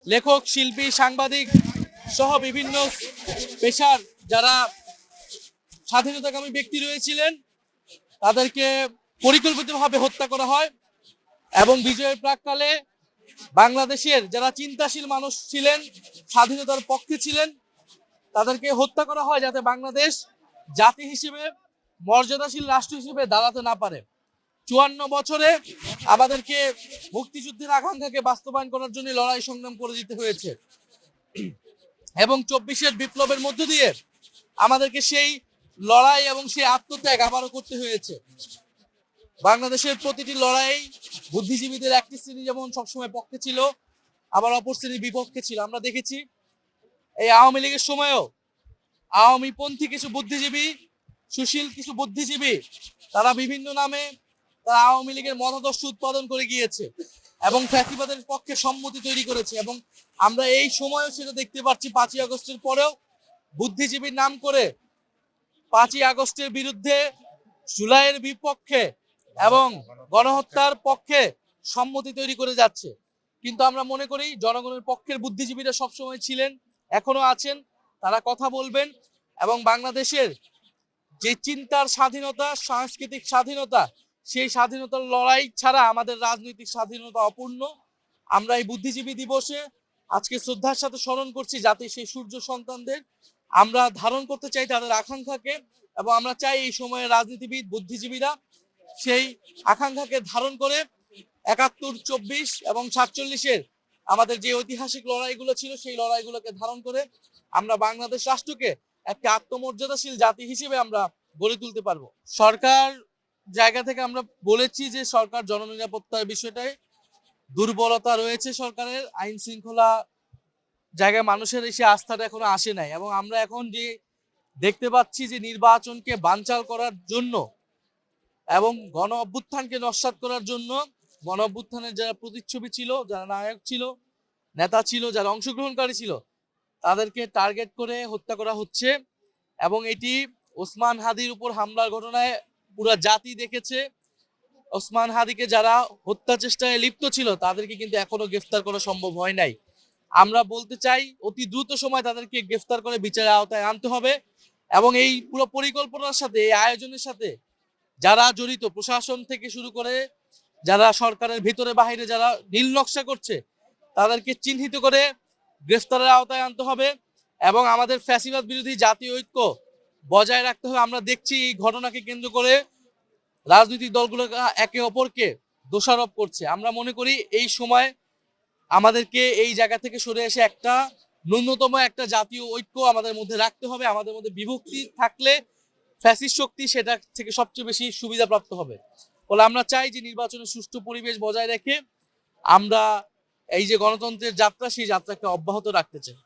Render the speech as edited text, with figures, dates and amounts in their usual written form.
লেখক, শিল্পী, সাংবাদিক সহ বিভিন্ন পেশার যারা স্বাধীনতাকামী ব্যক্তি রয়েছিলেন তাদেরকে পরিকল্পিতভাবে হত্যা করা হয় এবং বিজয়ের প্রাক্কালে বাংলাদেশের যারা চিন্তাশীল মানুষ ছিলেন, স্বাধীনতার পক্ষে ছিলেন, তাদেরকে হত্যা করা হয় যাতে বাংলাদেশ জাতি হিসেবে মর্যাদাশীল রাষ্ট্র হিসেবে দাঁড়াতে না পারে। 54 বছরে আমাদেরকে মুক্তিযুদ্ধের আকাঙ্ক্ষাকে বাস্তবায়ন করার জন্য লড়াই সংগ্রাম করে দিতে হয়েছে এবং 24-এর বিপ্লবের মধ্য দিয়ে আমাদেরকে সেই লড়াই এবং সেই আত্মত্যাগ আবারও করতে হয়েছে। বাংলাদেশের প্রতিটি লড়াই বুদ্ধিজীবীদের একটি শ্রেণী যেমন সবসময় পক্ষে ছিল, আবার অপর শ্রেণীর বিপক্ষে ছিল। আমরা দেখেছি এই আওয়ামী লীগের সময়ও আওয়ামী পন্থী কিছু বুদ্ধিজীবী, সুশীল কিছু বুদ্ধিজীবী তারা বিভিন্ন নামে তারা আওয়ামী লীগের মতাদর্শ উৎপাদন করে গিয়েছে এবং ফ্যাসিবাদের পক্ষে সম্মতি তৈরি করেছে। এবং আমরা এই সময়ও সেটা দেখতে পাচ্ছি। 5ই আগস্টের পরেও বুদ্ধিজীবীর নাম করে 5ই আগস্টের বিরুদ্ধে, জুলাইয়ের বিপক্ষে এবং গণহত্যার পক্ষে সম্মতি তৈরি করে যাচ্ছে। কিন্তু আমরা মনে করি জনগণের পক্ষের বুদ্ধিজীবীরা সবসময় ছিলেন, এখনো আছেন, তারা কথা বলবেন এবং বাংলাদেশের যে চিন্তার স্বাধীনতা, সাংস্কৃতিক স্বাধীনতা, সেই স্বাধীনতার লড়াই ছাড়া আমাদের রাজনৈতিক স্বাধীনতা অপূর্ণ। আমরা এই বুদ্ধিজীবী দিবসে আজকে শ্রদ্ধার সাথে স্মরণ করছি যাতে সেই সূর্য সন্তানদের আমরা ধারণ করতে চাই তাদের আকাঙ্ক্ষাকে, এবং আমরা চাই এই সময়ে রাজনীতিবিদ, বুদ্ধিজীবীরা সেই আকাঙ্ক্ষাকে ধারণ করে 71, 24 এবং 47-এর আমাদের যে ঐতিহাসিক লড়াইগুলো ছিল সেই লড়াইগুলোকে ধারণ করে আমরা বাংলাদেশ রাষ্ট্রকে একটা আত্মমর্যাদাশীল জাতি হিসেবে আমরা গড়ে তুলতে পারবো। সরকার জায়গা থেকে আমরা বলেছি যে সরকার জননিরাপত্তার বিষয়টায় দুর্বলতা রয়েছে, সরকারের আইন শৃঙ্খলা জায়গায় মানুষের এসে আস্থাটা এখনো আসে নাই। এবং আমরা এখন যে দেখতে পাচ্ছি যে নির্বাচনকে বানচাল করার জন্য এবং গণ অভ্যুত্থানকে নস্যাৎ করার জন্য গণ অভ্যুত্থানের যারা প্রতিচ্ছবি ছিল, যারা নায়ক ছিল, নেতা ছিল, যারা অংশগ্রহণকারী ছিল, তাদেরকে টার্গেট করে হত্যা করা হচ্ছে। এবং এটি ওসমান হাদির উপর হামলার ঘটনায় পুরো জাতি দেখেছে। ওসমান হাদিকে যারা হত্যা চেষ্টায় লিপ্ত ছিল তাদেরকে কিন্তু এখনো গ্রেফতার করা সম্ভব হয় নাই। আমরা বলতে চাই অতি দ্রুত সময় তাদেরকে গ্রেফতার করে বিচারের আওতায় আনতে হবে এবং এই পুরো পরিকল্পনার সাথে, এই আয়োজনের সাথে যারা জড়িত, প্রশাসন থেকে শুরু করে যারা সরকারের ভিতরে বাহিরে যারা নীল নকশা করছে, তাদেরকে চিহ্নিত করে গ্রেফতারের আওতায় আনতে হবে এবং আমাদের ফ্যাসিবাদ বিরোধী জাতীয় ঐক্য বজায় রাখতে হবে। আমরা দেখছি এই ঘটনাকে কেন্দ্র করে রাজনৈতিক দলগুলো একে অপরকে দোষারোপ করছে। আমরা মনে করি এই সময় আমাদেরকে এই জায়গা থেকে সরে এসে একটা ন্যূনতম একটা জাতীয় ঐক্য আমাদের মধ্যে রাখতে হবে। আমাদের মধ্যে বিভক্তি থাকলে ফ্যাসিস্ট শক্তি সেটা থেকে সবচেয়ে বেশি সুবিধাপ্রাপ্ত হবে। ফলে আমরা চাই যে নির্বাচনের সুষ্ঠু পরিবেশ বজায় রেখে আমরা এই যে গণতন্ত্রের যাত্রা, সেই যাত্রাকে অব্যাহত রাখতে চাই।